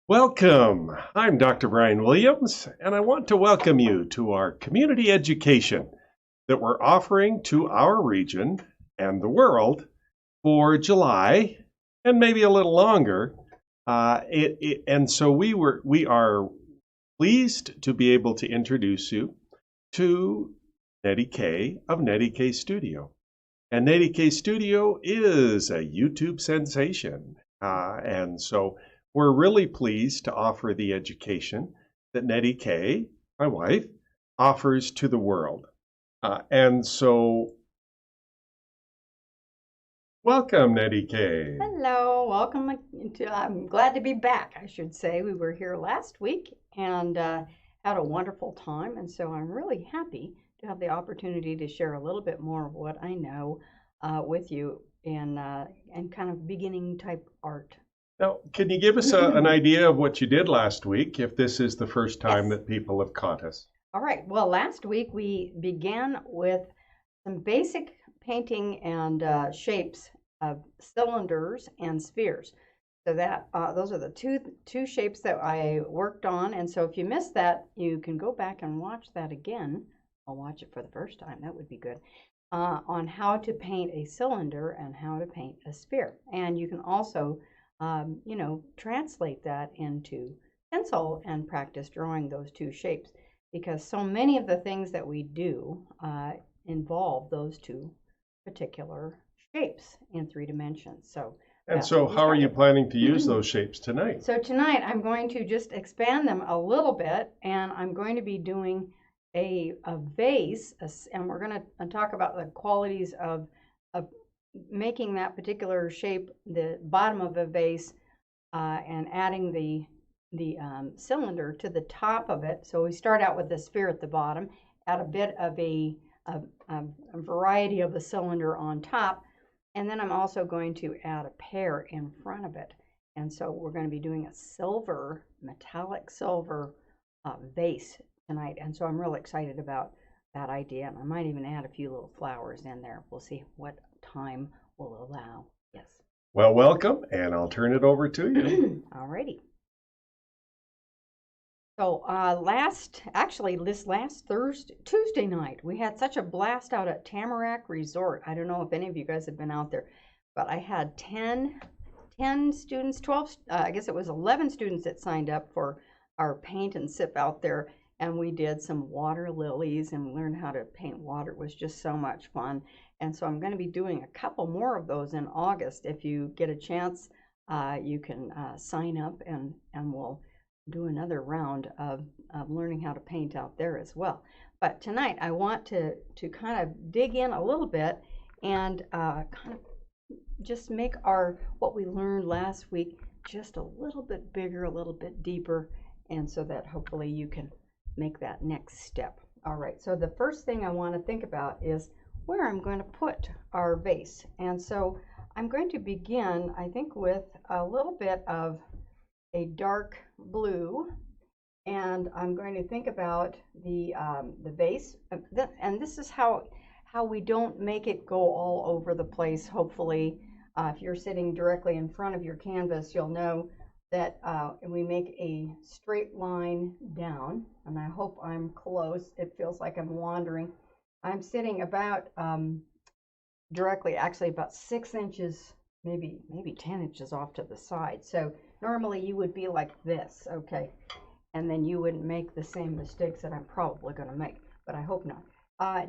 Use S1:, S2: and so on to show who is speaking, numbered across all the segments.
S1: Welcome. I'm Dr. Brian Williams, and I want to welcome you to our community education that we're offering to our region and the world for July and maybe a little longer. And so we are pleased to be able to introduce you to Nettie K of NettieKStudio. And NettieKStudio is a YouTube sensation. And so we're really pleased to offer the education that Nettie K, my wife, offers to the world. And so, welcome, Nettie K.
S2: Hello, welcome. I'm glad to be back, I should say. We were here last week and had a wonderful time, and so I'm really happy to have the opportunity to share a little bit more of what I know with you in kind of beginning type art.
S1: Now, can you give us an idea of what you did last week, if this is the first time that people have caught us?
S2: All right. Well, last week we began with some basic painting and shapes of cylinders and spheres. So that those are the two shapes that I worked on. And so if you missed that, you can go back and watch that again. I'll watch it for the first time. That would be good. On how to paint a cylinder and how to paint a sphere. And you can also translate that into pencil and practice drawing those two shapes, because so many of the things that we do involve those two particular shapes in 3 dimensions.
S1: So how are you planning to use those shapes tonight?
S2: So tonight I'm going to just expand them a little bit, and I'm going to be doing a vase, and we're going to talk about the qualities of making that particular shape the bottom of a vase and adding the cylinder to the top of it. So we start out with the sphere at the bottom, add a bit of a variety of the cylinder on top, and then I'm also going to add a pear in front of it. And so we're going to be doing a silver, metallic silver vase tonight. And so I'm really excited about that idea. And I might even add a few little flowers in there. We'll see what time will allow. Yes.
S1: Well, welcome, and I'll turn it over to you.
S2: All righty. So this last Tuesday night, we had such a blast out at Tamarack Resort. I don't know if any of you guys have been out there, but I had 10 students, 12, I guess it was 11 students that signed up for our paint and sip out there. And we did some water lilies and learned how to paint water. It was just so much fun. And so I'm going to be doing a couple more of those in August. If you get a chance, you can sign up and we'll do another round of learning how to paint out there as well. But tonight I want to kind of dig in a little bit and kind of just make what we learned last week just a little bit bigger, a little bit deeper, and so that hopefully you can make that next step. All right, so the first thing I want to think about is where I'm going to put our vase. And so I'm going to begin, I think, with a little bit of a dark blue, and I'm going to think about the vase. And this is how we don't make it go all over the place. Hopefully, if you're sitting directly in front of your canvas, you'll know that we make a straight line down, and I hope I'm close. It feels like I'm wandering. I'm sitting about directly, actually about 6 inches, maybe 10 inches off to the side. So normally you would be like this, okay? And then you wouldn't make the same mistakes that I'm probably going to make, but I hope not.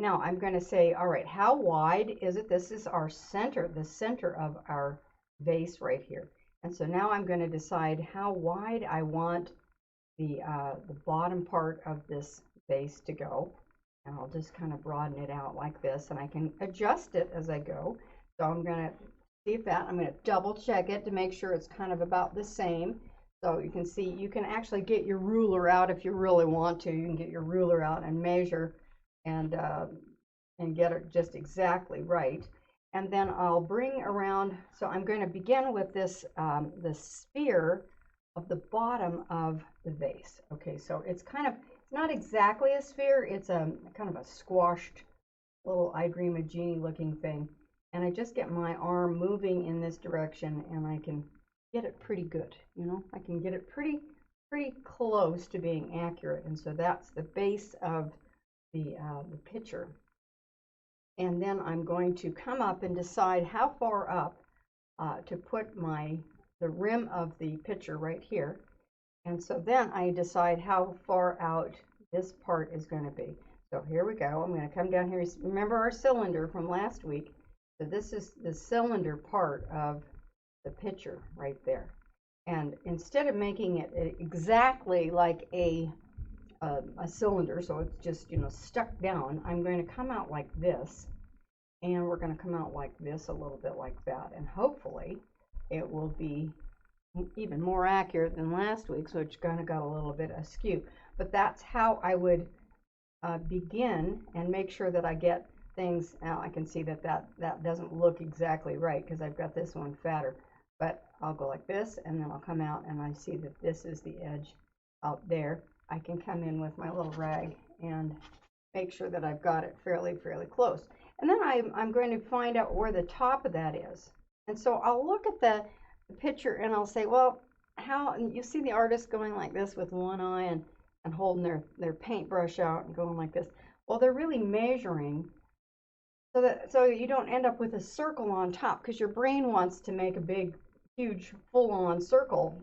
S2: Now I'm going to say, all right, how wide is it? This is our center, the center of our vase right here. And so now I'm going to decide how wide I want the bottom part of this vase to go. And I'll just kind of broaden it out like this, and I can adjust it as I go. So I'm going to see if I'm going to double check it to make sure it's kind of about the same. So you can see, you can actually get your ruler out if you really want to. You can get your ruler out and measure and get it just exactly right. And then I'll bring around, so I'm going to begin with this, the sphere of the bottom of the vase. Okay, so it's not exactly a sphere, it's a kind of a squashed little I Dream of Jeannie looking thing. And I just get my arm moving in this direction, and I can get it pretty good. You know, I can get it pretty close to being accurate. And so that's the base of the picture. And then I'm going to come up and decide how far up to put the rim of the picture right here. And so then I decide how far out this part is going to be. So here we go. I'm going to come down here. Remember our cylinder from last week? So this is the cylinder part of the picture right there. And instead of making it exactly like a cylinder, so it's just, you know, stuck down, I'm going to come out like this, and we're going to come out like this, a little bit like that, and hopefully it will be even more accurate than last week's, which kind of got a little bit askew. But that's how I would begin and make sure that I get things. Now I can see that that doesn't look exactly right because I've got this one fatter, but I'll go like this, and then I'll come out and I see that this is the edge out there. I can come in with my little rag and make sure that I've got it fairly close. And then I'm going to find out where the top of that is. And so I'll look at the picture and I'll say, well, how, and you see the artist going like this with one eye and holding their paintbrush out and going like this. Well, they're really measuring so you don't end up with a circle on top, because your brain wants to make a big, huge, full-on circle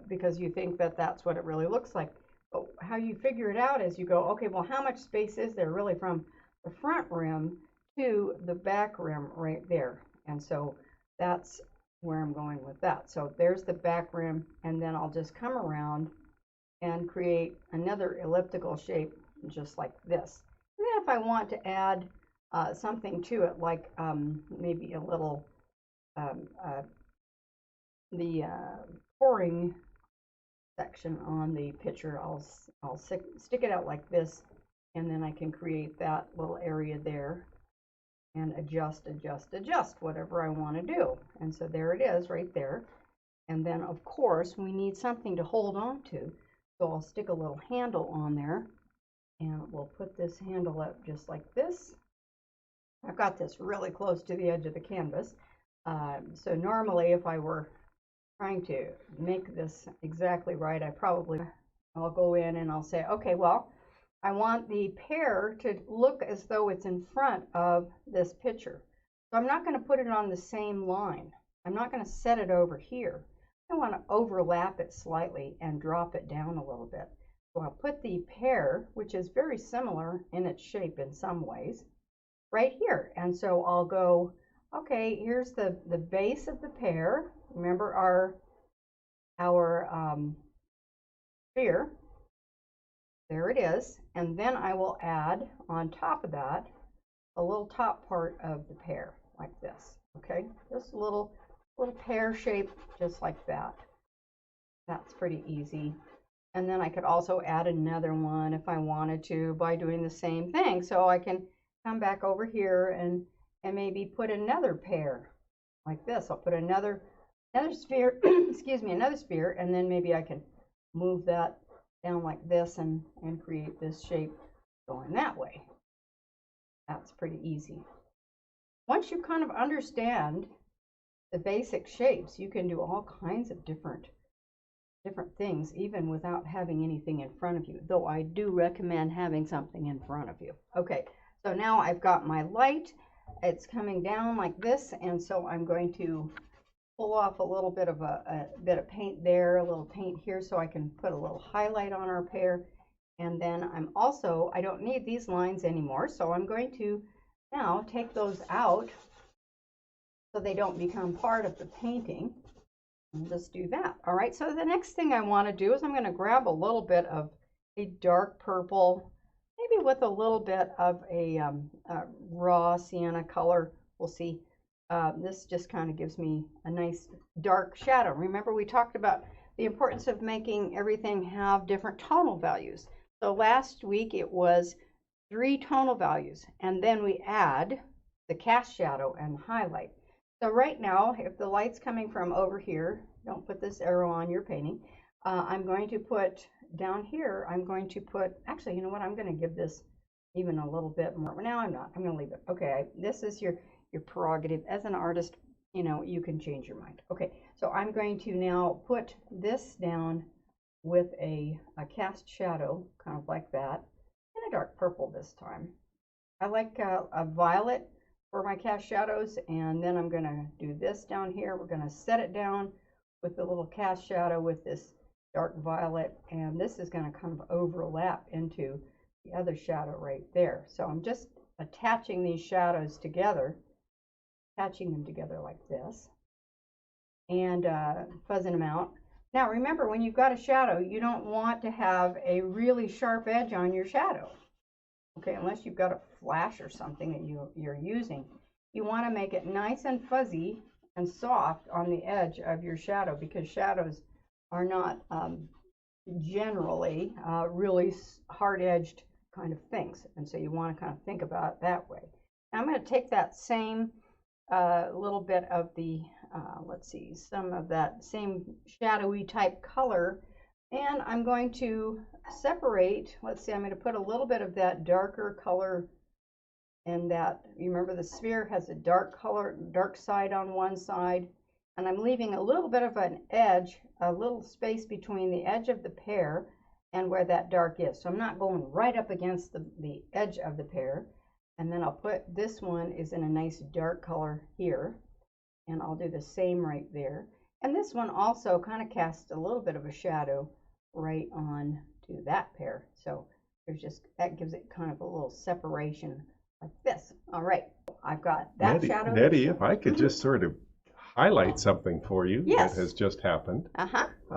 S2: because you think that that's what it really looks like. But how you figure it out is you go, okay, well, how much space is there really from the front rim to the back rim right there? And so that's where I'm going with that. So there's the back rim, and then I'll just come around and create another elliptical shape just like this. And then if I want to add something to it, like maybe a little the pouring section on the picture, I'll stick it out like this, and then I can create that little area there and adjust whatever I want to do. And so there it is right there. And then of course we need something to hold on to, so I'll stick a little handle on there, and we'll put this handle up just like this. I've got this really close to the edge of the canvas. So normally if I were trying to make this exactly right, I'll go in and I'll say, okay, well, I want the pear to look as though it's in front of this picture. So I'm not going to put it on the same line. I'm not going to set it over here. I want to overlap it slightly and drop it down a little bit. So I'll put the pear, which is very similar in its shape in some ways, right here. And so I'll go, okay, here's the base of the pear. Remember our sphere. There it is. And then I will add on top of that a little top part of the pear like this. Okay, just a little pear shape just like that. That's pretty easy. And then I could also add another one if I wanted to by doing the same thing. So I can come back over here and maybe put another pear like this. I'll put another sphere, excuse me, another sphere, and then maybe I can move that down like this and create this shape going that way. That's pretty easy. Once you kind of understand the basic shapes, you can do all kinds of different things even without having anything in front of you, though I do recommend having something in front of you. Okay, so now I've got my light. It's coming down like this, and so I'm going to pull off a little bit of a bit of paint there, a little paint here, so I can put a little highlight on our pear. And then I don't need these lines anymore, so I'm going to now take those out so they don't become part of the painting. And just do that. All right, so the next thing I want to do is I'm going to grab a little bit of a dark purple, maybe with a little bit of a raw sienna color. We'll see. This just kind of gives me a nice dark shadow. Remember, we talked about the importance of making everything have different tonal values. So last week it was 3 tonal values, and then we add the cast shadow and highlight. So right now, if the light's coming from over here, don't put this arrow on your painting. I'm going to put down here, actually, you know what, I'm going to give this even a little bit more. Now I'm not, I'm going to leave it. Okay, this is your prerogative as an artist. you know, you can change your mind. Okay, so I'm going to now put this down with a cast shadow, kind of like that, in a dark purple this time. I like a violet for my cast shadows, and then I'm going to do this down here. We're going to set it down with the little cast shadow with this dark violet, and this is going to kind of overlap into the other shadow right there. So I'm just attaching these shadows together, attaching them together like this, and fuzzing them out. Now remember, when you've got a shadow, you don't want to have a really sharp edge on your shadow. Okay, unless you've got a flash or something that you're using. You want to make it nice and fuzzy and soft on the edge of your shadow, because shadows are not generally really hard-edged kind of things, and so you want to kind of think about it that way. Now I'm going to take that same little bit of the, let's see, some of that same shadowy type color, and I'm going to separate, let's see, I'm going to put a little bit of that darker color in that. You remember the sphere has a dark color, dark side on one side, and I'm leaving a little bit of an edge, a little space between the edge of the pear and where that dark is. So I'm not going right up against the edge of the pear. And then I'll put, this one is in a nice dark color here, and I'll do the same right there. And this one also kind of casts a little bit of a shadow right on to that pear. So there's just, that gives it kind of a little separation like this. All right, I've got that shadow.
S1: Nettie, if I could just sort of highlight something for you that has just happened.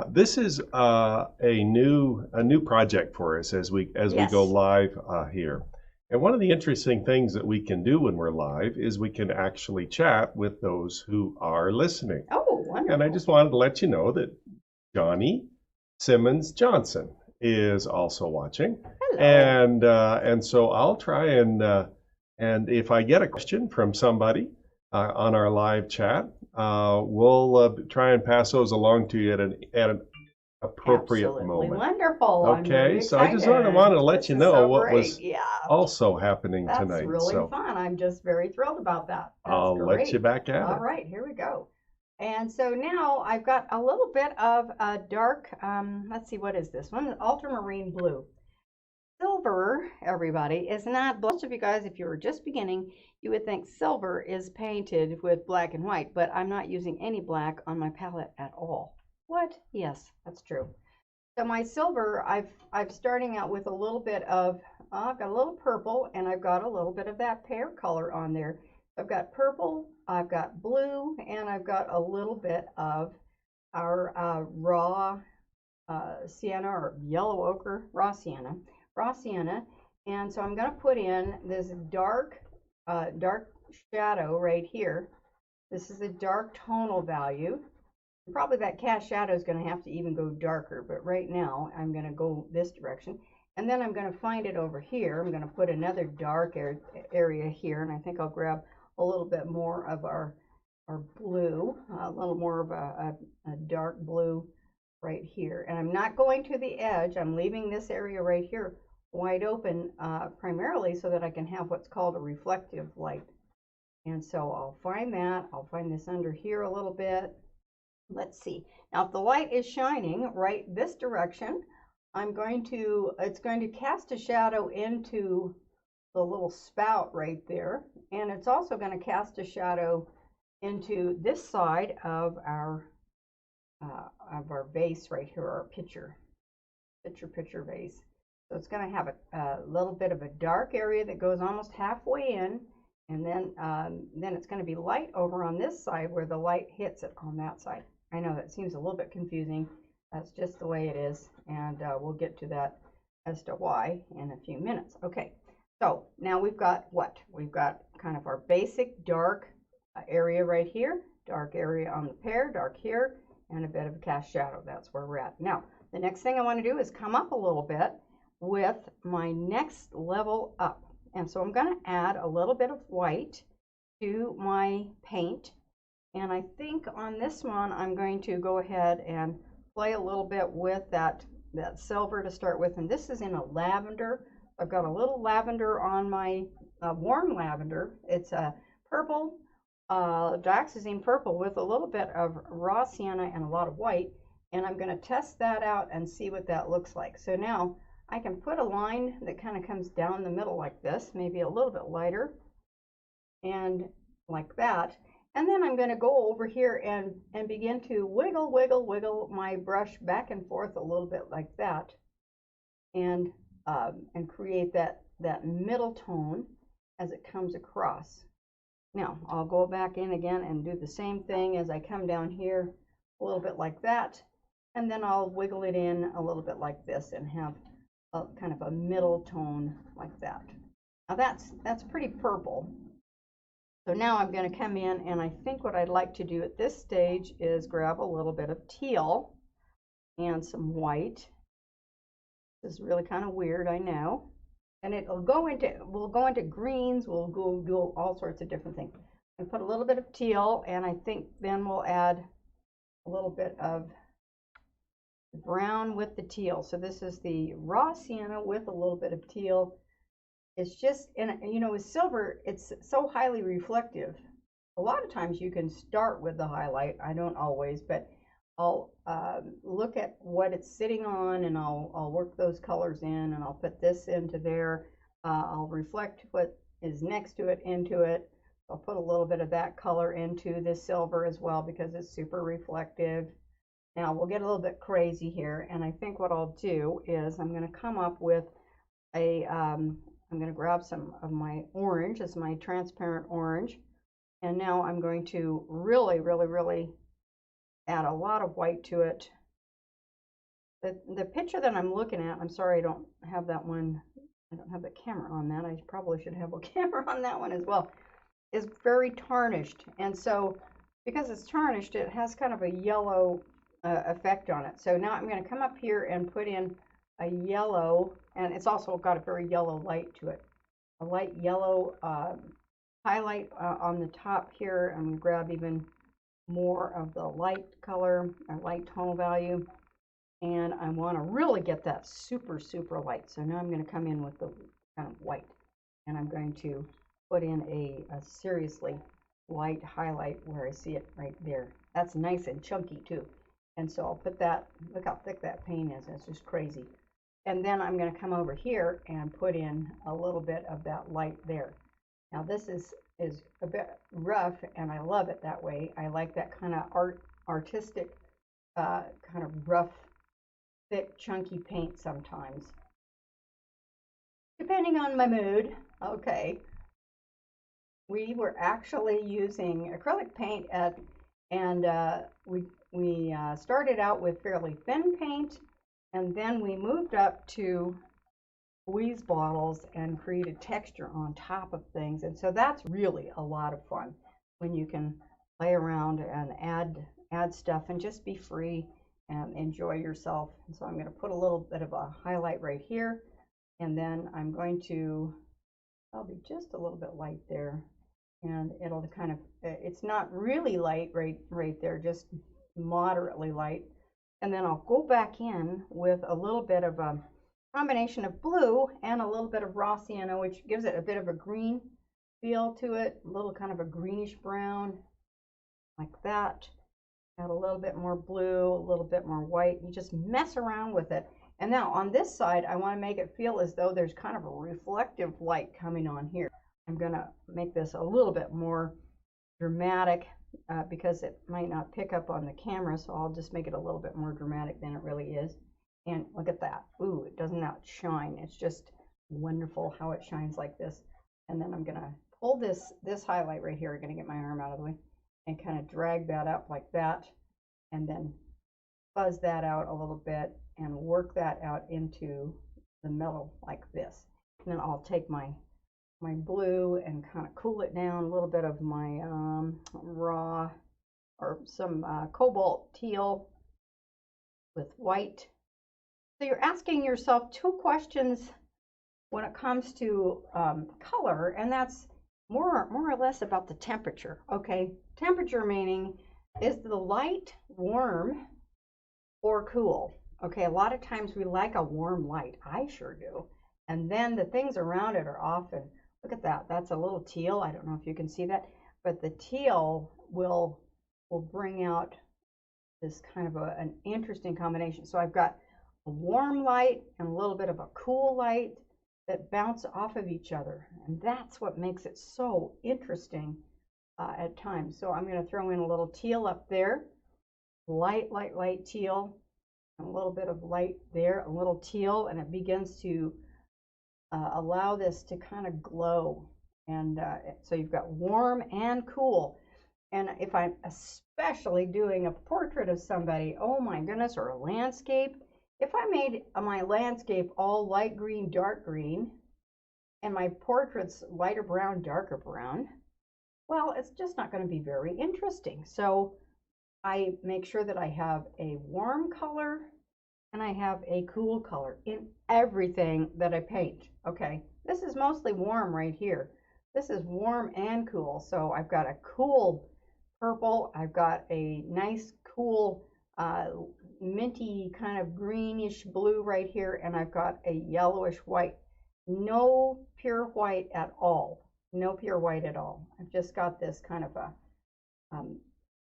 S1: This is a new project for us as we go live here. And one of the interesting things that we can do when we're live is we can actually chat with those who are listening.
S2: Oh, wonderful.
S1: And I just wanted to let you know that Johnny Simmons Johnson is also watching.
S2: Hello.
S1: And so I'll try and if I get a question from somebody on our live chat, we'll try and pass those along to you at an appropriate
S2: Absolutely
S1: moment.
S2: Wonderful.
S1: Okay, so I just sort of wanted to let you know what was
S2: Yeah.
S1: also happening
S2: That's
S1: tonight.
S2: That's really
S1: so
S2: fun. I'm just very thrilled about that. That's
S1: I'll
S2: great.
S1: let you back at it.
S2: All right, here we go. And so now I've got a little bit of a dark, let's see, what is this one? Ultramarine blue. Silver, everybody, is not, most of you guys, if you were just beginning, you would think silver is painted with black and white, but I'm not using any black on my palette at all. What? Yes, that's true. So my silver, I'm starting out with a little bit of, I've got a little purple, and I've got a little bit of that pear color on there. I've got purple, I've got blue, and I've got a little bit of our raw sienna, or yellow ochre, raw sienna. And so I'm going to put in this dark shadow right here. This is a dark tonal value. Probably that cast shadow is going to have to even go darker, but right now I'm going to go this direction. And then I'm going to find it over here. I'm going to put another dark area here, and I think I'll grab a little bit more of our blue, a little more of a dark blue right here. And I'm not going to the edge. I'm leaving this area right here wide open, primarily so that I can have what's called a reflective light. And so I'll find that. I'll find this under here a little bit. Let's see. Now, if the light is shining right this direction, it's going to cast a shadow into the little spout right there. And it's also going to cast a shadow into this side of our vase right here, our pitcher vase. So it's going to have a little bit of a dark area that goes almost halfway in, and then it's going to be light over on this side where the light hits it on that side. I know that seems a little bit confusing. That's just the way it is, and we'll get to that as to why in a few minutes. Okay, so now we've got what? We've got kind of our basic dark area right here, dark area on the pear, dark here, and a bit of a cast shadow. That's where we're at. Now, the next thing I want to do is come up a little bit with my next level up. And so I'm going to add a little bit of white to my paint. And I think on this one, I'm going to go ahead and play a little bit with that silver to start with. And this is in a lavender. I've got a little lavender on my warm lavender. It's a purple dioxazine purple with a little bit of raw sienna and a lot of white, and I'm going to test that out and see what that looks like. So now I can put a line that kind of comes down the middle like this, maybe a little bit lighter, and like that. And then I'm going to go over here and begin to wiggle my brush back and forth a little bit like that, and create that middle tone as it comes across. Now I'll go back in again and do the same thing as I come down here, a little bit like that, and then I'll wiggle it in a little bit like this and have a kind of a middle tone like that. Now that's pretty purple. So now I'm going to come in, and I think what I'd like to do at this stage is grab a little bit of teal and some white. This is really kind of weird, I know. And we'll go into greens, we'll go do all sorts of different things. And put a little bit of teal, and I think then we'll add a little bit of brown with the teal. So this is the raw sienna with a little bit of teal. It's just, and you know, with silver, it's so highly reflective. A lot of times you can start with the highlight. I don't always, but I'll look at what it's sitting on, and I'll work those colors in, and I'll put this into there. I'll reflect what is next to it into it. I'll put a little bit of that color into this silver as well because it's super reflective. Now we'll get a little bit crazy here, and I think what I'll do is I'm going to come up with a I'm going to grab some of my orange as my transparent orange, and now I'm going to really add a lot of white to it. The picture that I'm looking at, I'm sorry I don't have that one, I don't have the camera on that, I probably should have a camera on that one as well, is very tarnished, and so because it's tarnished, it has kind of a yellow effect on it. So now I'm going to come up here and put in a yellow, and it's also got a very yellow light to it, a light yellow highlight on the top here. I'm going to grab even more of the light color, or light tonal value, and I want to really get that super light. So now I'm going to come in with the kind of white, and I'm going to put in a seriously light highlight where I see it right there. That's nice and chunky too. And so I'll put that, look how thick that paint is, it's just crazy. And then I'm going to come over here and put in a little bit of that light there. Now this is a bit rough, and I love it that way. I like that kind of artistic, kind of rough, thick, chunky paint sometimes, depending on my mood. Okay. We were actually using acrylic paint and we started out with fairly thin paint, and then we moved up to squeeze bottles and created texture on top of things. And so that's really a lot of fun when you can play around and add stuff and just be free and enjoy yourself. And so I'm going to put a little bit of a highlight right here, and then I'm going to, I'll be just a little bit light there, and it'll kind of, it's not really light right there, just moderately light. And then I'll go back in with a little bit of a combination of blue and a little bit of raw sienna, which gives it a bit of a green feel to it, a little kind of a greenish brown, like that. Add a little bit more blue, a little bit more white. You just mess around with it. And now on this side, I want to make it feel as though there's kind of a reflective light coming on here. I'm going to make this a little bit more dramatic because it might not pick up on the camera, so I'll just make it a little bit more dramatic than it really is. And look at that. Ooh, it doesn't outshine. It's just wonderful how it shines like this. And then I'm going to pull this highlight right here. I'm going to get my arm out of the way and kind of drag that up like that, and then fuzz that out a little bit and work that out into the middle like this. And then I'll take my blue and kind of cool it down, a little bit of my raw or some cobalt teal with white. So you're asking yourself two questions when it comes to color, and that's more or less about the temperature. Okay, temperature meaning, is the light warm or cool? Okay, a lot of times we like a warm light. I sure do. And then the things around it are often, look at that, that's a little teal. I don't know if you can see that, but the teal will bring out this kind of an interesting combination. So I've got a warm light and a little bit of a cool light that bounce off of each other, and that's what makes it so interesting at times. So I'm going to throw in a little teal up there, light teal, and a little bit of light there, a little teal, and it begins to allow this to kind of glow. And so you've got warm and cool. And if I'm especially doing a portrait of somebody, oh my goodness, or a landscape, if I made my landscape all light green, dark green, and my portraits lighter brown, darker brown, well, it's just not going to be very interesting. So I make sure that I have a warm color and I have a cool color in everything that I paint. Okay, this is mostly warm right here. This is warm and cool. So I've got a cool purple, I've got a nice cool minty kind of greenish blue right here, and I've got a yellowish white. No pure white at all. No pure white at all. I've just got this kind of a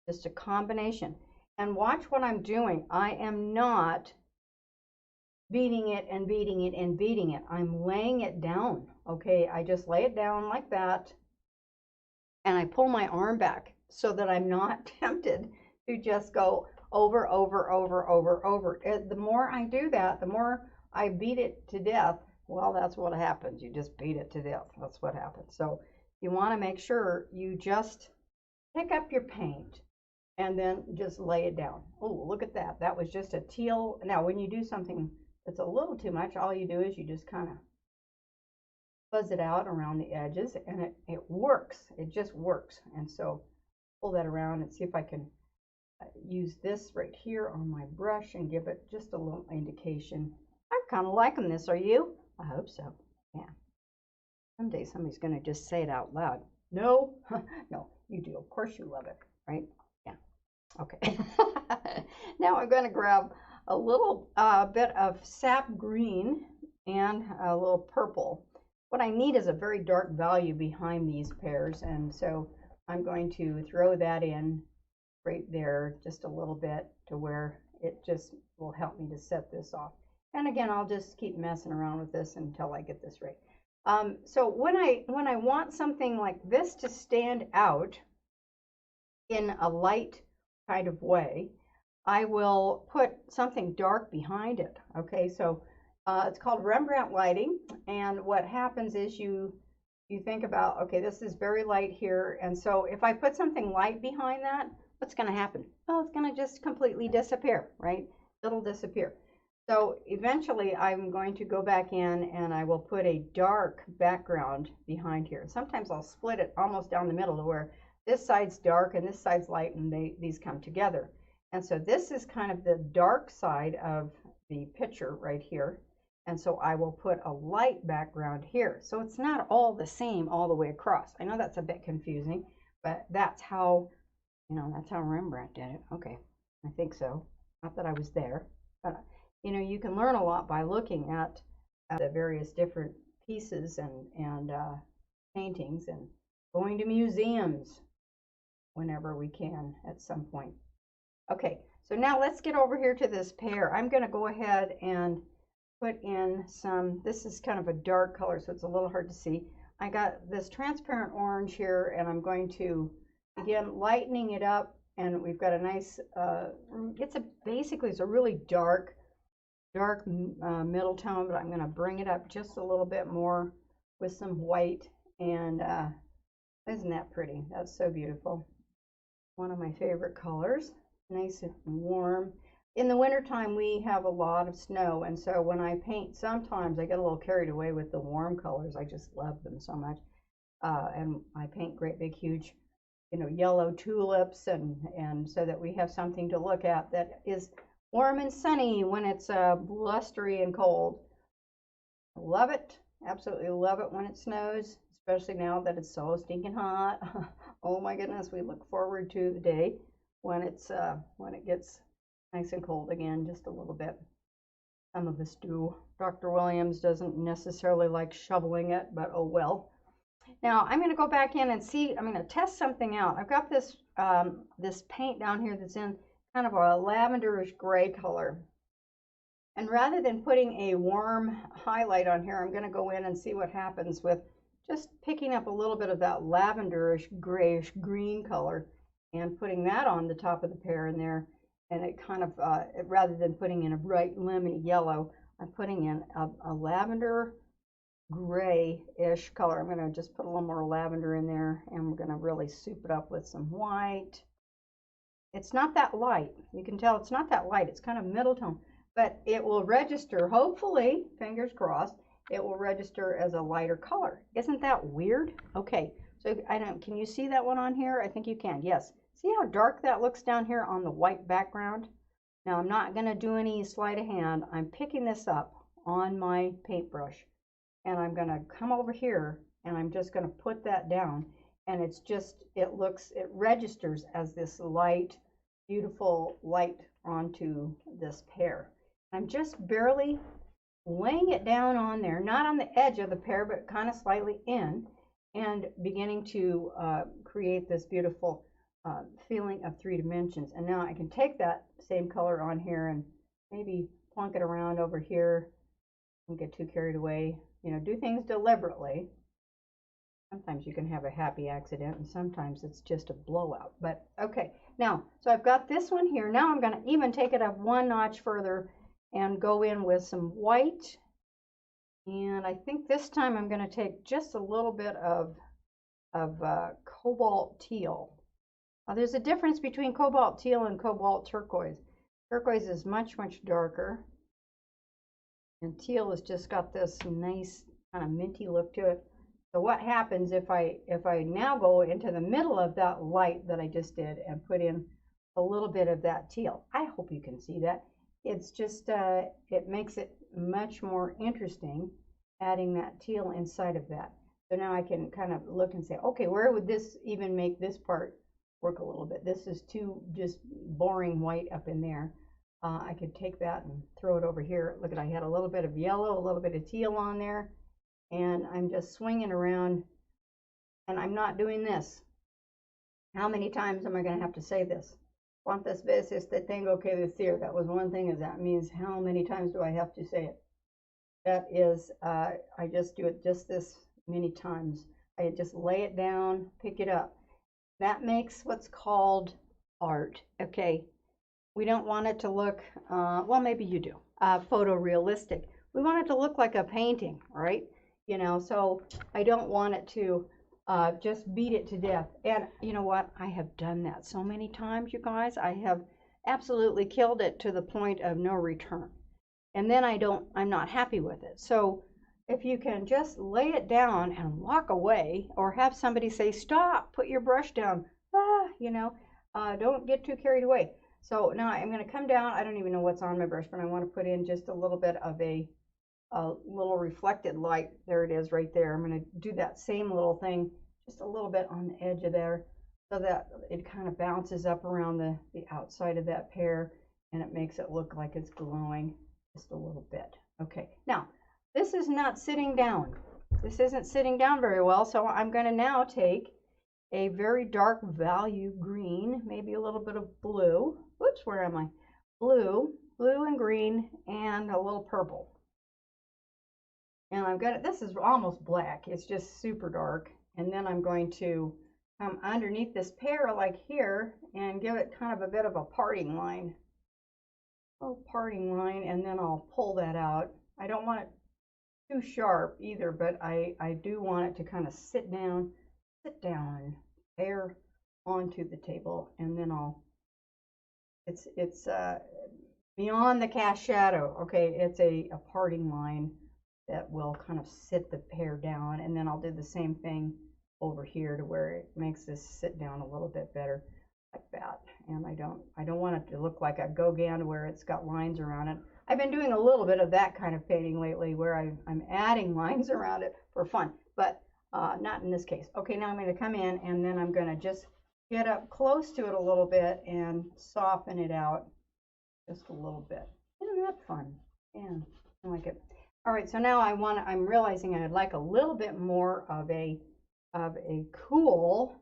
S2: just a combination. And watch what I'm doing. I am not beating it and beating it and beating it. I'm laying it down. Okay, I just lay it down like that, and I pull my arm back so that I'm not tempted to just go over. The more I do that, the more I beat it to death. Well, that's what happens. You just beat it to death. That's what happens. So you want to make sure you just pick up your paint and then just lay it down. Oh, look at that. That was just a teal. Now, when you do something that's a little too much, all you do is you just kind of fuzz it out around the edges, and it works. It just works. And so pull that around and see if I can use this right here on my brush and give it just a little indication. I'm kind of liking this. Are you? I hope so. Yeah. Someday somebody's going to just say it out loud. No, no, you do. Of course you love it, right? Yeah. Okay. Now I'm going to grab a little bit of sap green and a little purple. What I need is a very dark value behind these pairs, and so I'm going to throw that in right there just a little bit to where it just will help me to set this off. And again, I'll just keep messing around with this until I get this right. So when I want something like this to stand out in a light kind of way, I will put something dark behind it. Okay, so it's called Rembrandt lighting, and what happens is you think about, okay, this is very light here, and so if I put something light behind that, what's going to happen? Well, it's going to just completely disappear, right? It'll disappear. So eventually I'm going to go back in and I will put a dark background behind here. Sometimes I'll split it almost down the middle to where this side's dark and this side's light, and these come together. And so this is kind of the dark side of the picture right here. And so I will put a light background here. So it's not all the same all the way across. I know that's a bit confusing, but that's how, that's how Rembrandt did it. Okay, I think so. Not that I was there, but you can learn a lot by looking at the various different pieces and paintings, and going to museums whenever we can at some point. Okay, so now let's get over here to this pear. I'm going to go ahead and put in some, this is kind of a dark color, so it's a little hard to see. I got this transparent orange here, and I'm going to begin lightening it up, and we've got a nice, basically it's a really dark middle tone, but I'm going to bring it up just a little bit more with some white, and isn't that pretty? That's so beautiful. One of my favorite colors, nice and warm. In the wintertime, we have a lot of snow, and so when I paint, sometimes I get a little carried away with the warm colors. I just love them so much, and I paint great big huge, yellow tulips, and so that we have something to look at that is warm and sunny when it's blustery and cold. Love it, absolutely love it when it snows, especially now that it's so stinking hot. Oh my goodness, we look forward to the day when it gets nice and cold again, just a little bit. Some of us do. Dr. Williams doesn't necessarily like shoveling it, but oh well. Now I'm going to go back in and see, I'm going to test something out. I've got this, this paint down here that's in kind of a lavenderish gray color. And rather than putting a warm highlight on here, I'm going to go in and see what happens with just picking up a little bit of that lavenderish grayish green color and putting that on the top of the pear in there. And it kind of, rather than putting in a bright lemony yellow, I'm putting in a lavender grayish color. I'm going to just put a little more lavender in there, and we're going to really soup it up with some white. It's not that light. You can tell it's not that light. It's kind of middle tone. But it will register, hopefully, fingers crossed, it will register as a lighter color. Isn't that weird? Okay, so can you see that one on here? I think you can, yes. See how dark that looks down here on the white background? Now I'm not gonna do any sleight of hand. I'm picking this up on my paintbrush, and I'm gonna come over here, and I'm just gonna put that down, and it's just, it registers as this light, beautiful light onto this pear. I'm just barely laying it down on there, not on the edge of the pear, but kind of slightly in, and beginning to create this beautiful feeling of 3 dimensions. And now I can take that same color on here and maybe plunk it around over here. Don't get too carried away. You know, do things deliberately. Sometimes you can have a happy accident, and sometimes it's just a blowout. But okay, now, so I've got this one here. Now I'm going to even take it up 1 notch further and go in with some white. And I think this time I'm going to take just a little bit of cobalt teal. Now, there's a difference between cobalt teal and cobalt turquoise. Turquoise is much, much darker. And teal has just got this nice kind of minty look to it. So what happens if I now go into the middle of that light that I just did and put in a little bit of that teal? I hope you can see that. It's just, it makes it much more interesting adding that teal inside of that. So now I can kind of look and say, okay, where would this even make this part work a little bit? This is too just boring white up in there. I could take that and throw it over here. Look at, I had a little bit of yellow, a little bit of teal on there, and I'm just swinging around, and I'm not doing this. How many times am I going to have to say this? ¿Cuántas veces te tengo que decir? That was one thing, is that means how many times do I have to say it? That is, I just do it just this many times. I just lay it down, pick it up. That makes what's called art, okay? We don't want it to look, well, maybe you do, photorealistic. We want it to look like a painting, right? You know, so I don't want it to just beat it to death. And you know what? I have done that so many times, you guys. I have absolutely killed it to the point of no return. And then I'm not happy with it. So if you can just lay it down and walk away, or have somebody say, stop, put your brush down, you know, don't get too carried away. So now I'm going to come down. I don't even know what's on my brush, but I want to put in just a little bit of a little reflected light. There it is right there. I'm going to do that same little thing just a little bit on the edge of there, so that it kind of bounces up around the outside of that pear, and it makes it look like it's glowing just a little bit. Okay, now this is not sitting down. This isn't sitting down very well, so I'm going to now take a very dark value green, maybe a little bit of blue. Whoops, where am I? Blue and green, and a little purple. And I'm gonna, this is almost black, it's just super dark. And then I'm going to come underneath this pear like here and give it kind of a bit of a parting line. Oh, parting line, and then I'll pull that out. I don't want it too sharp either, but I do want it to kind of sit down there onto the table, and then it's beyond the cast shadow. Okay, it's a parting line that will kind of sit the pear down, and then I'll do the same thing over here to where it makes this sit down a little bit better, like that. And I don't want it to look like a Gauguin where it's got lines around it. I've been doing a little bit of that kind of painting lately, where I'm adding lines around it for fun, but not in this case. Okay, now I'm going to come in, and then I'm going to just get up close to it a little bit and soften it out just a little bit. Isn't that fun? Yeah, I like it. All right, so now I'm realizing I'd like a little bit more of a of a cool,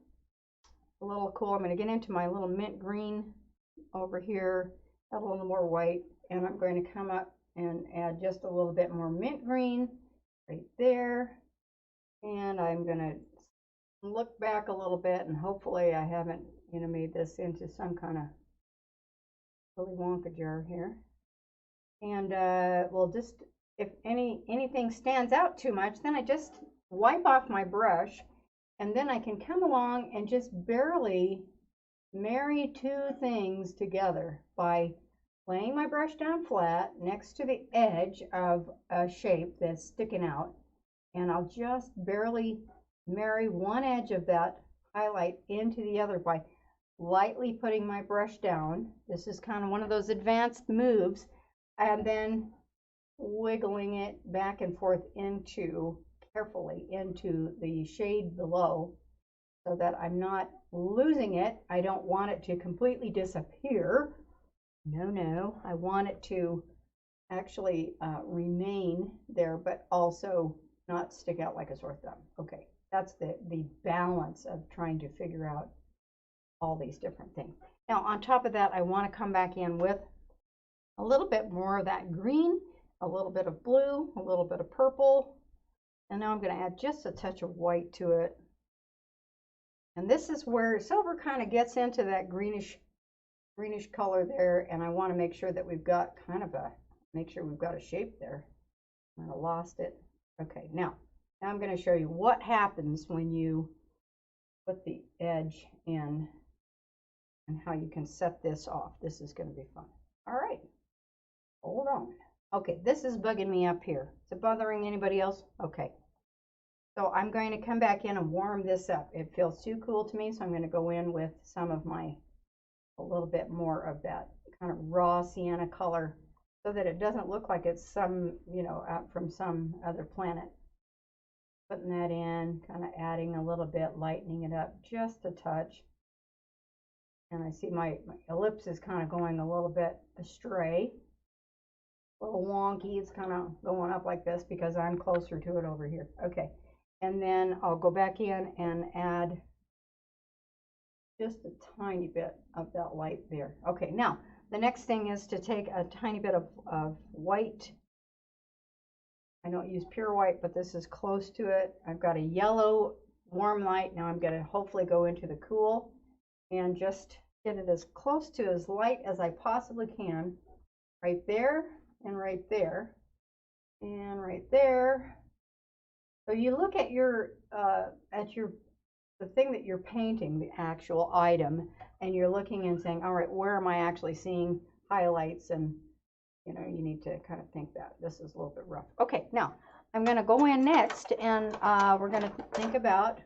S2: a little cool. I'm going to get into my little mint green over here, add a little more white, and I'm going to come up and add just a little bit more mint green right there. And I'm going to look back a little bit, and hopefully I haven't, made this into some kind of Willy Wonka jar here. And we'll just, if anything stands out too much, then I just wipe off my brush, and then I can come along and just barely marry two things together by laying my brush down flat next to the edge of a shape that's sticking out, and I'll just barely marry one edge of that highlight into the other by lightly putting my brush down. This is kind of one of those advanced moves, and then wiggling it back and forth carefully into the shade below, so that I'm not losing it. I don't want it to completely disappear. No, I want it to actually remain there, but also not stick out like a sore thumb. Okay, that's the balance of trying to figure out all these different things. Now, on top of that, I want to come back in with a little bit more of that green, a little bit of blue, a little bit of purple, and now I'm going to add just a touch of white to it. And this is where silver kind of gets into that greenish color there, and I want to make sure that we've got a shape there. I lost it. Okay, now I'm going to show you what happens when you put the edge in and how you can set this off. This is going to be fun. All right, hold on. Okay, this is bugging me up here. Is it bothering anybody else? Okay. So I'm going to come back in and warm this up. It feels too cool to me, so I'm going to go in with a little bit more of that kind of raw sienna color, so that it doesn't look like it's out from some other planet. Putting that in, kind of adding a little bit, lightening it up just a touch. And I see my ellipse is kind of going a little bit astray. A little wonky. It's kind of going up like this because I'm closer to it over here. Okay. And then I'll go back in and add just a tiny bit of that light there. Okay, now the next thing is to take a tiny bit of white. I don't use pure white, but this is close to it. I've got a yellow warm light. Now I'm going to hopefully go into the cool and just get it as close to as light as I possibly can. Right there, and right there, and right there. So you look at the thing that you're painting, the actual item, and you're looking and saying, all right, where am I actually seeing highlights? And you need to kind of think that this is a little bit rough. Okay, now I'm going to go in next, and we're going to think about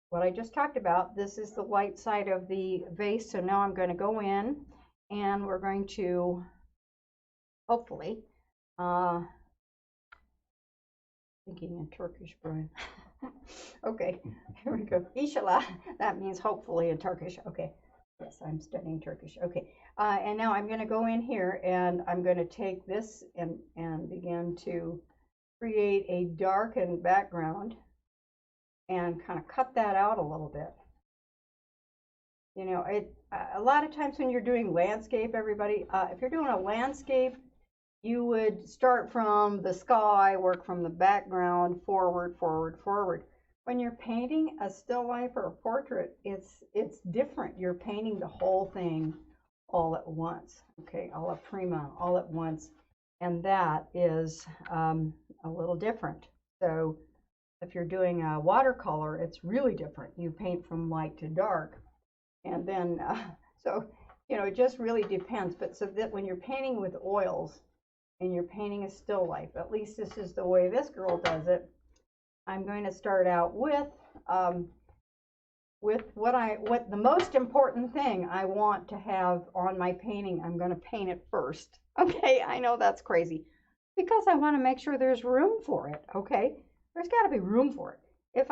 S2: what I just talked about. This is the light side of the vase, so now I'm going to go in, and we're going to hopefully thinking in Turkish, Brian. Okay, here we go. Inshallah, that means hopefully in Turkish. Okay, yes, I'm studying Turkish. Okay, and now I'm going to go in here, and I'm going to take this and begin to create a darkened background and kind of cut that out a little bit. A lot of times when you're doing landscape, everybody, if you're doing a landscape, you would start from the sky, work from the background, forward, forward, forward. When you're painting a still life or a portrait, it's different. You're painting the whole thing all at once, okay, alla prima, all at once, and that is a little different. So if you're doing a watercolor, it's really different. You paint from light to dark, and then so it just really depends. But so that when you're painting with oils and you're painting a still life, at least this is the way this girl does it. I'm going to start out with what the most important thing I want to have on my painting. I'm going to paint it first. Okay, I know that's crazy, because I want to make sure there's room for it. Okay, there's got to be room for it. If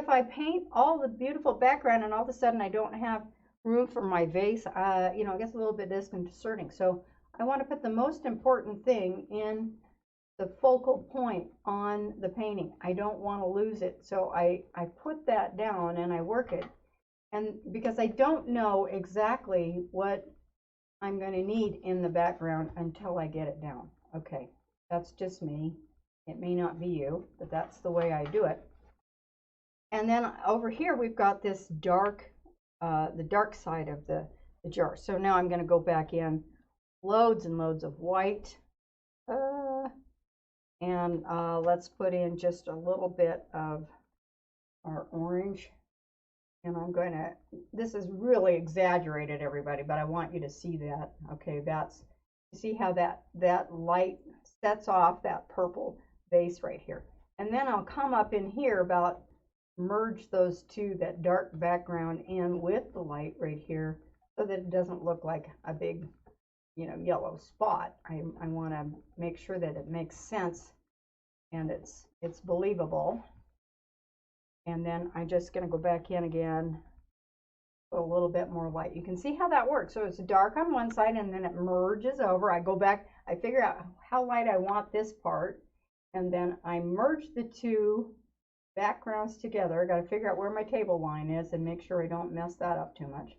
S2: I paint all the beautiful background and all of a sudden I don't have room for my vase, it gets a little bit disconcerting. So I want to put the most important thing in the focal point on the painting. I don't want to lose it. So I put that down and I work it. And because I don't know exactly what I'm going to need in the background until I get it down. Okay, that's just me. It may not be you, but that's the way I do it. And then over here we've got this dark, the dark side of the jar. So now I'm going to go back in, loads and loads of white. And let's put in just a little bit of our orange. And I'm going to, this is really exaggerated, everybody, but I want you to see that. Okay, that's, you see how that light sets off that purple base right here. And then I'll come up in here about merge those two, that dark background in with the light right here, so that it doesn't look like a big, you know, yellow spot. I want to make sure that it makes sense and it's believable. And then I'm just going to go back in again, put a little bit more light. You can see how that works. So it's dark on one side and then it merges over. I go back, I figure out how light I want this part, and then I merge the two backgrounds together. I got to figure out where my table line is and make sure I don't mess that up too much.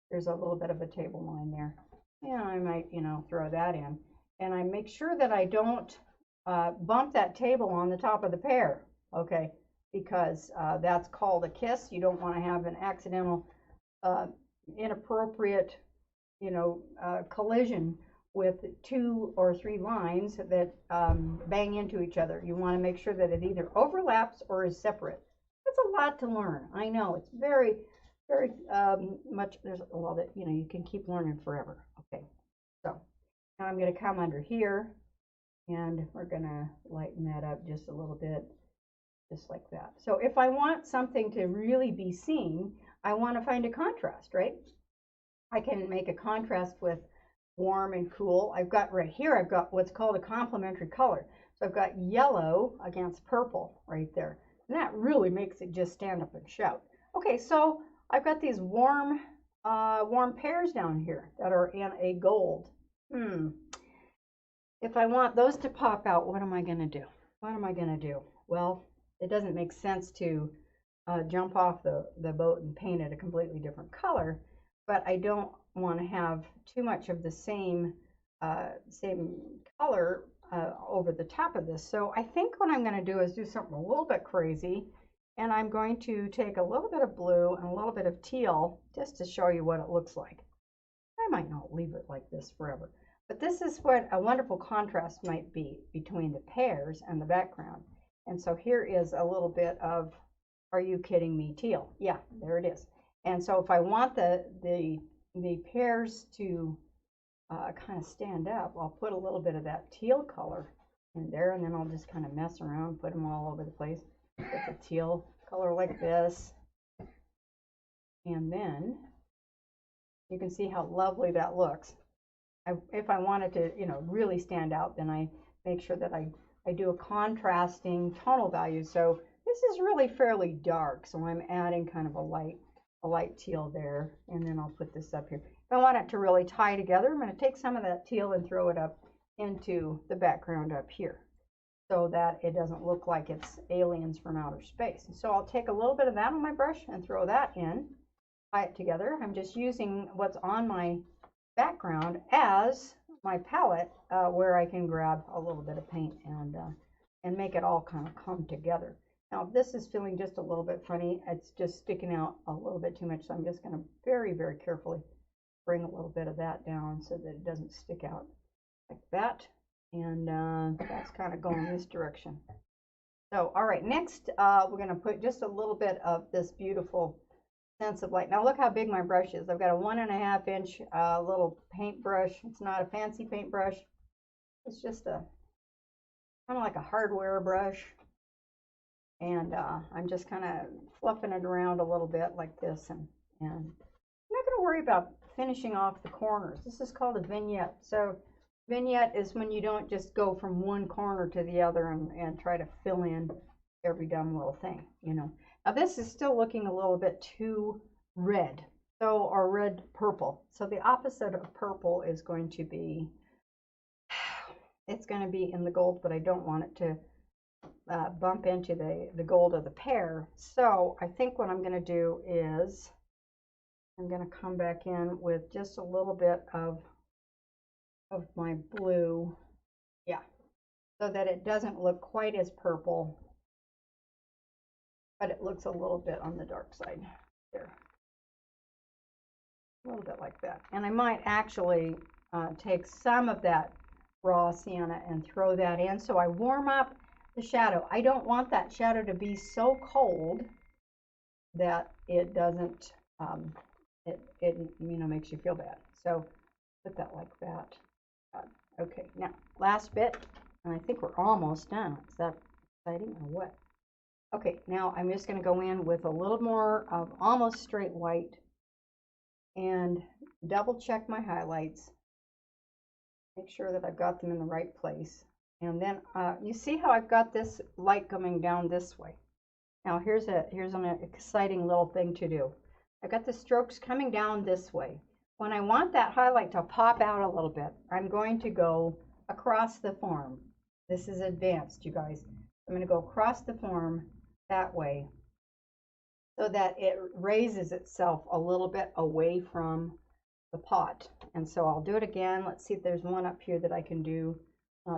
S2: There's a little bit of a table line there. Yeah, I might, you know, throw that in. And I make sure that I don't bump that table on the top of the pear, okay, because that's called a kiss. You don't want to have an accidental, inappropriate, you know, collision with 2 or 3 lines that bang into each other. You want to make sure that it either overlaps or is separate. That's a lot to learn. I know it's very, very much. There's a lot that, you know, you can keep learning forever. Okay, so now I'm going to come under here and we're going to lighten that up just a little bit, just like that. So if I want something to really be seen, I want to find a contrast, right? I can make a contrast with warm and cool. I've got right here, I've got what's called a complementary color. So I've got yellow against purple right there. And that really makes it just stand up and shout. Okay, so I've got these warm pears down here that are in a gold. If I want those to pop out, what am I going to do? What am I going to do? Well, it doesn't make sense to jump off the boat and paint it a completely different color, but I don't want to have too much of the same color over the top of this. So I think what I'm going to do is do something a little bit crazy, and I'm going to take a little bit of blue and a little bit of teal just to show you what it looks like. I might not leave it like this forever, but this is what a wonderful contrast might be between the pears and the background. And so here is a little bit of, are you kidding me, teal? Yeah, there it is. And so if I want the pears to kind of stand up, I'll put a little bit of that teal color in there, and then I'll just kind of mess around, put them all over the place. Put the teal color like this. And then you can see how lovely that looks. If I want it to, you know, really stand out, then I make sure that I do a contrasting tonal value. So this is really fairly dark, so I'm adding kind of a light teal there, and then I'll put this up here. If I want it to really tie together, I'm going to take some of that teal and throw it up into the background up here, so that it doesn't look like it's aliens from outer space. So I'll take a little bit of that on my brush and throw that in, tie it together. I'm just using what's on my background as my palette, where I can grab a little bit of paint and make it all kind of come together. Now, if this is feeling just a little bit funny, it's just sticking out a little bit too much, so I'm just going to very, very carefully bring a little bit of that down so that it doesn't stick out like that. And that's kind of going this direction. So, all right, next we're going to put just a little bit of this beautiful sense of light. Now look how big my brush is. I've got a 1.5 inch little paintbrush. It's not a fancy paintbrush. It's just a kind of like a hardware brush. And I'm just kind of fluffing it around a little bit like this. And I'm not going to worry about finishing off the corners. This is called a vignette. So vignette is when you don't just go from one corner to the other and try to fill in every dumb little thing, you know. Now this is still looking a little bit too red, or red purple. So the opposite of purple is going to be it's going to be in the gold, but I don't want it to bump into the gold of the pear. So I think what I'm going to do is I'm going to come back in with just a little bit of my blue, yeah, so that it doesn't look quite as purple, but it looks a little bit on the dark side there. A little bit like that. And I might actually take some of that raw sienna and throw that in so I warm up the shadow. I don't want that shadow to be so cold that it doesn't, it makes you feel bad. So put that like that. Okay, now last bit, and I think we're almost done. Is that exciting or what? Okay, now I'm just going to go in with a little more of almost straight white and double check my highlights. Make sure that I've got them in the right place. And then you see how I've got this light coming down this way. Now here's an exciting little thing to do. I've got the strokes coming down this way. When I want that highlight to pop out a little bit, I'm going to go across the form. This is advanced, you guys. I'm going to go across the form that way so that it raises itself a little bit away from the pot. And so I'll do it again. Let's see if there's one up here that I can do.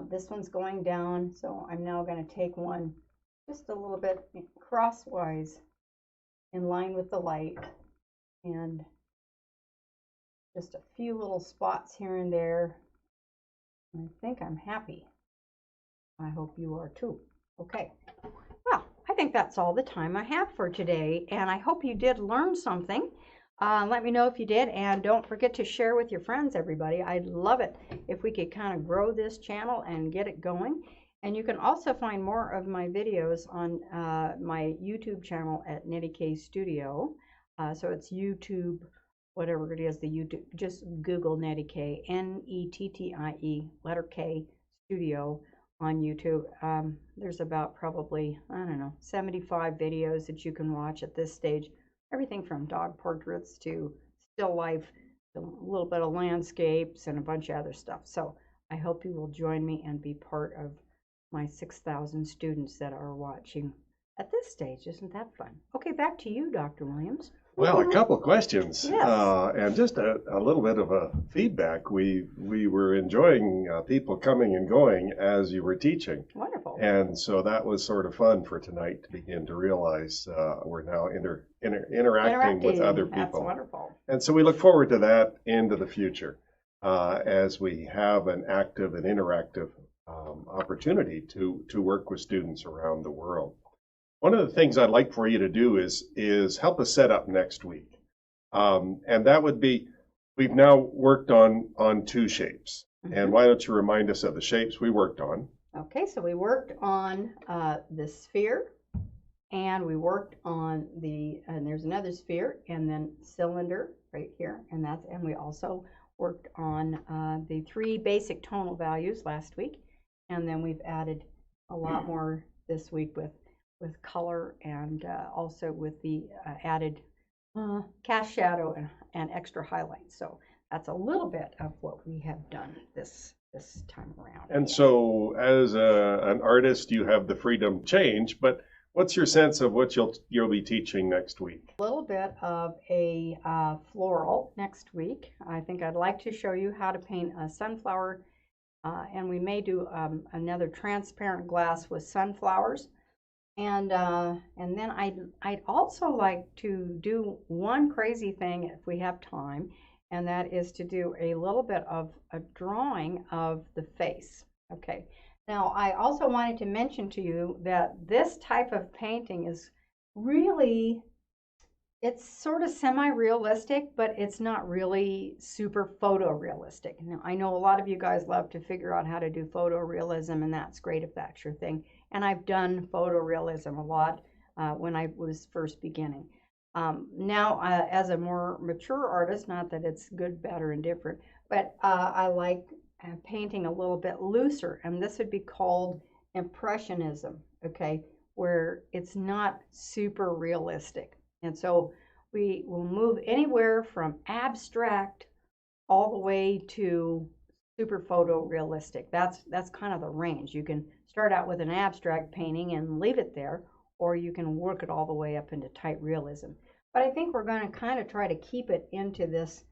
S2: This one's going down, so I'm now going to take one just a little bit crosswise in line with the light, and just a few little spots here and there. I think I'm happy. I hope you are too. Okay. Well, I think that's all the time I have for today, and I hope you did learn something. Let me know if you did, and don't forget to share with your friends, everybody. I'd love it if we could kind of grow this channel and get it going. And you can also find more of my videos on my YouTube channel at NettieKStudio. So it's YouTube, whatever it is, the YouTube, just Google NettieK, Nettie, letter K, Studio on YouTube. There's about probably, I don't know, 75 videos that you can watch at this stage. Everything from dog portraits to still life, a little bit of landscapes, and a bunch of other stuff. So I hope you will join me and be part of my 6,000 students that are watching at this stage. Isn't that fun? Okay, back to you, Dr. Williams.
S1: Well, a couple of questions,
S2: yes.
S1: And just a little bit of a feedback. We were enjoying people coming and going as you were teaching.
S2: Wonderful.
S1: And so that was sort of fun for tonight to begin to realize we're now interacting with other people.
S2: That's wonderful.
S1: And so we look forward to that into the future as we have an active and interactive opportunity to work with students around the world. One of the things I'd like for you to do is help us set up next week. And that would be, we've now worked on two shapes. Mm-hmm. And why don't you remind us of the shapes we worked on? Okay,
S2: so we worked on the sphere, and we worked on and there's another sphere, and then cylinder right here, and we also worked on the 3 basic tonal values last week, and then we've added a lot more this week with color, and also with the added cast shadow and extra highlights. So that's a little bit of what we have done this time around.
S1: And so as an artist, you have the freedom to change, but what's your sense of what you'll be teaching next week?
S2: A little bit of a floral next week. I think I'd like to show you how to paint a sunflower, and we may do another transparent glass with sunflowers. And then I'd also like to do one crazy thing if we have time, and that is to do a little bit of a drawing of the face. Okay. Now, I also wanted to mention to you that this type of painting is really, it's sort of semi-realistic, but it's not really super photorealistic. Now, I know a lot of you guys love to figure out how to do photorealism, and that's great if that's your thing. And I've done photorealism a lot when I was first beginning. Now, as a more mature artist, not that it's good, bad, or indifferent, but I like painting a little bit looser, and this would be called impressionism, okay, where it's not super realistic. And so we will move anywhere from abstract all the way to super photorealistic. That's kind of the range. You can start out with an abstract painting and leave it there, or you can work it all the way up into tight realism. But I think we're going to kind of try to keep it into this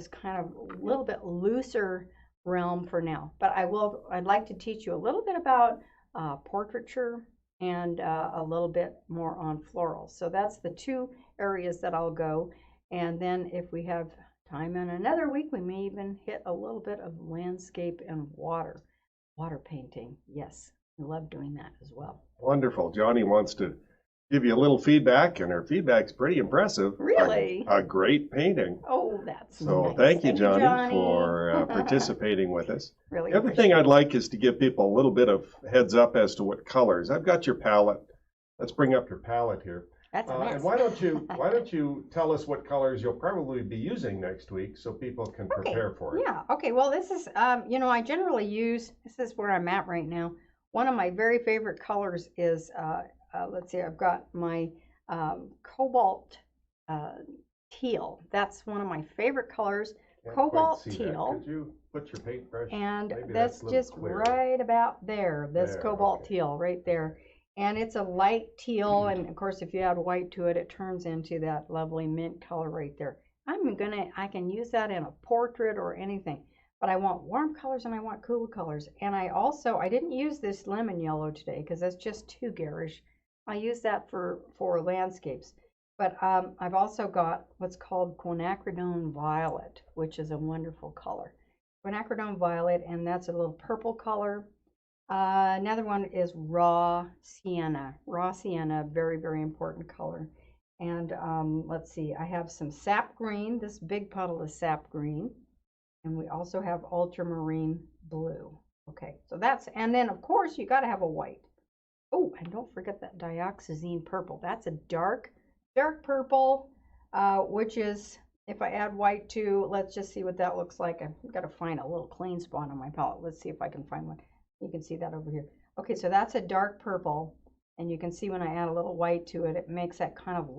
S2: kind of little bit looser realm for now. But I'd like to teach you a little bit about portraiture and a little bit more on florals. So that's the two areas that I'll go. And then if we have time in another week, we may even hit a little bit of landscape and water painting. Yes, I love doing that as well.
S1: Wonderful. Johnny wants to give you a little feedback, and her feedback's pretty impressive.
S2: Really?
S1: A great painting.
S2: Oh, that's
S1: so
S2: nice.
S1: Thank you, Johnny, for participating with us.
S2: Really
S1: the other thing I'd like is to give people a little bit of heads up as to what colors. I've got your palette. Let's bring up your palette here.
S2: That's a mess.
S1: And why don't you tell us what colors you'll probably be using next week so people can prepare for it?
S2: Yeah. Okay. Well, this is I generally use, this is where I'm at right now. One of my very favorite colors is let's see, I've got my cobalt teal. That's one of my favorite colors. Cobalt teal.
S1: Could you put your paintbrush?
S2: And that's just right about there. This cobalt teal right there. And it's a light teal, and of course if you add white to it, it turns into that lovely mint color right there. I can use that in a portrait or anything, but I want warm colors and I want cool colors. And I didn't use this lemon yellow today because that's just too garish. I use that for landscapes. But I've also got what's called quinacridone violet, which is a wonderful color. Quinacridone violet, and that's a little purple color. Another one is raw sienna. Raw sienna, very, very important color. And let's see, I have some sap green. This big puddle is sap green. And we also have ultramarine blue. Okay, so and then of course you got to have a white. Oh, and don't forget that dioxazine purple. That's a dark purple, which is, if I add white to, let's just see what that looks like. I've got to find a little clean spot on my palette. Let's see if I can find one. You can see that over here. Okay, so that's a dark purple, and you can see when I add a little white to it, it makes that kind of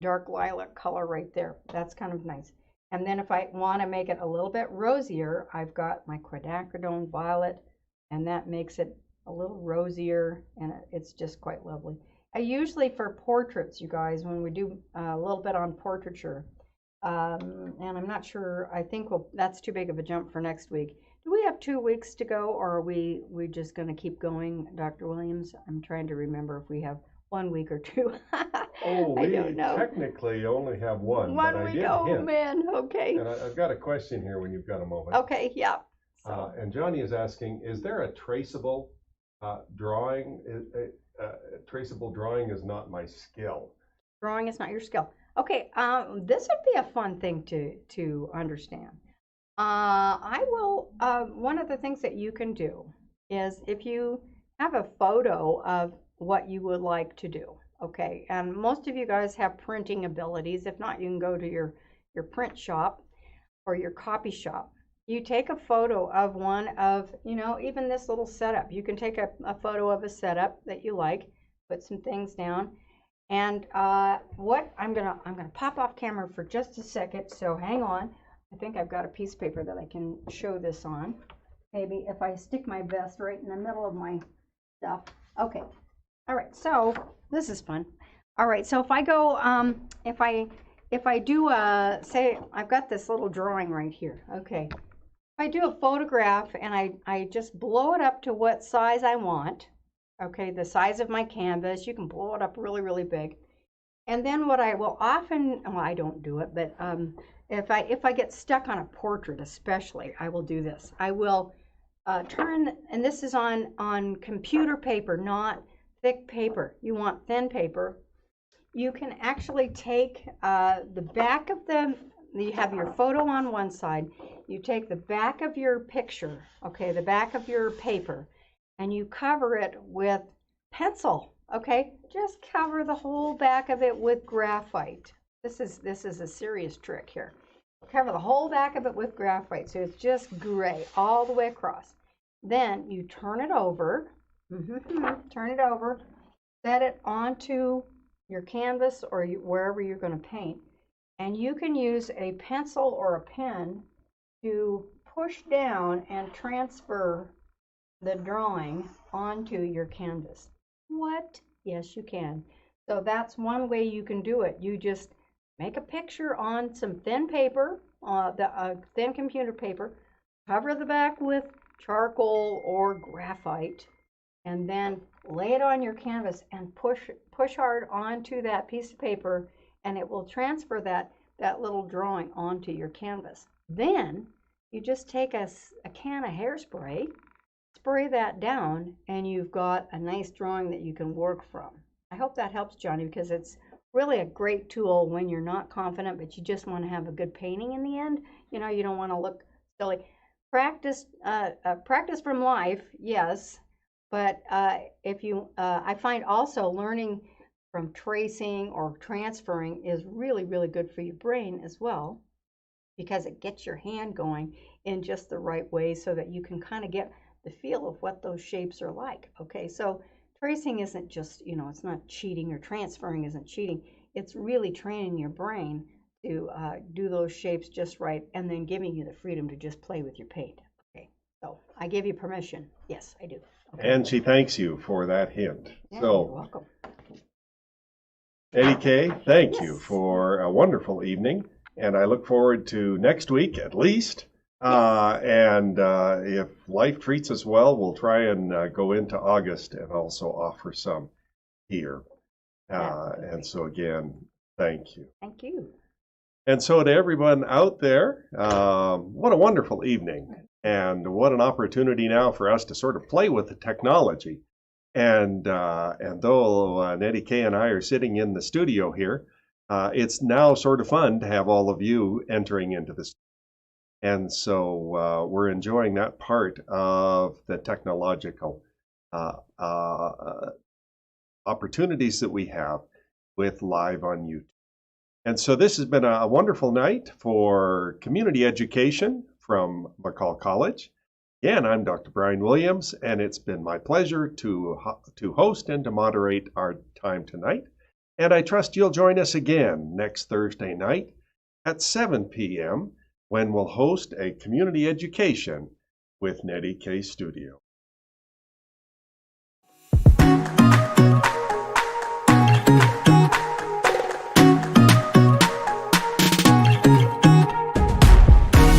S2: dark lilac color right there. That's kind of nice. And then if I want to make it a little bit rosier, I've got my quinacridone violet, and that makes it a little rosier, and it's just quite lovely. I usually, for portraits, you guys, when we do a little bit on portraiture, and I'm not sure, I think that's too big of a jump for next week. Do we have 2 weeks to go, or are we just going to keep going, Dr. Williams? I'm trying to remember if we have 1 week or 2.
S1: Oh,
S2: I don't know.
S1: Technically only have one.
S2: 1 week, oh man, okay.
S1: And I've got a question here when you've got a moment.
S2: Okay, yeah.
S1: And Johnny is asking, is there a traceable drawing? Traceable drawing is not my skill.
S2: Drawing is not your skill. Okay, this would be a fun thing to understand. One of the things that you can do is if you have a photo of what you would like to do, okay, and most of you guys have printing abilities. If not, you can go to your print shop or your copy shop. You take a photo of one of, even this little setup. You can take a photo of a setup that you like, put some things down, and what I'm gonna pop off camera for just a second, so hang on. I think I've got a piece of paper that I can show this on. Maybe if I stick my vest right in the middle of my stuff. Okay. All right. So this is fun. All right. So if I go, if I do, say I've got this little drawing right here. Okay. If I do a photograph and I just blow it up to what size I want. Okay. The size of my canvas. You can blow it up really, really big. And then what I will often, well, I don't do it, but if I get stuck on a portrait especially, I will do this. I will turn, and this is on computer paper, not thick paper. You want thin paper. You can actually take the back of you have your photo on one side. You take the back of your picture, okay, the back of your paper, and you cover it with pencil. Okay, just cover the whole back of it with graphite. This is a serious trick here. Cover the whole back of it with graphite, so it's just gray all the way across. Then you turn it over, set it onto your canvas or wherever you're going to paint, and you can use a pencil or a pen to push down and transfer the drawing onto your canvas. What? Yes, you can. So that's one way you can do it. You just make a picture on some thin paper, thin computer paper, cover the back with charcoal or graphite, and then lay it on your canvas and push hard onto that piece of paper, and it will transfer that little drawing onto your canvas. Then you just take a can of hairspray, spray that down, and you've got a nice drawing that you can work from. I hope that helps, Johnny, because it's really a great tool when you're not confident, but you just want to have a good painting in the end. You know, you don't want to look silly. Practice from life, yes, but I find also learning from tracing or transferring is really, really good for your brain as well, because it gets your hand going in just the right way so that you can kind of get the feel of what those shapes are like. Okay, so tracing isn't just, you know, it's not cheating, or transferring isn't cheating. It's really training your brain to do those shapes just right, and then giving you the freedom to just play with your paint. Okay, so I give you permission. Yes, I do. Okay.
S1: And she thanks you for that hint.
S2: Yeah,
S1: so,
S2: you're welcome.
S1: Nettie K, thank
S2: Yes.
S1: you for a wonderful evening, and I look forward to next week at least. And if life treats us well, we'll try and go into August and also offer some here. And so again, thank you.
S2: Thank you.
S1: And so to everyone out there, what a wonderful evening. And what an opportunity now for us to sort of play with the technology. And though Nettie K and I are sitting in the studio here, it's now sort of fun to have all of you entering into this. And so we're enjoying that part of the technological opportunities that we have with live on YouTube. And so this has been a wonderful night for community education from McCall College. Again, I'm Dr. Brian Williams, and it's been my pleasure to host and to moderate our time tonight. And I trust you'll join us again next Thursday night at 7 p.m. when we'll host a community education with NettieKStudio.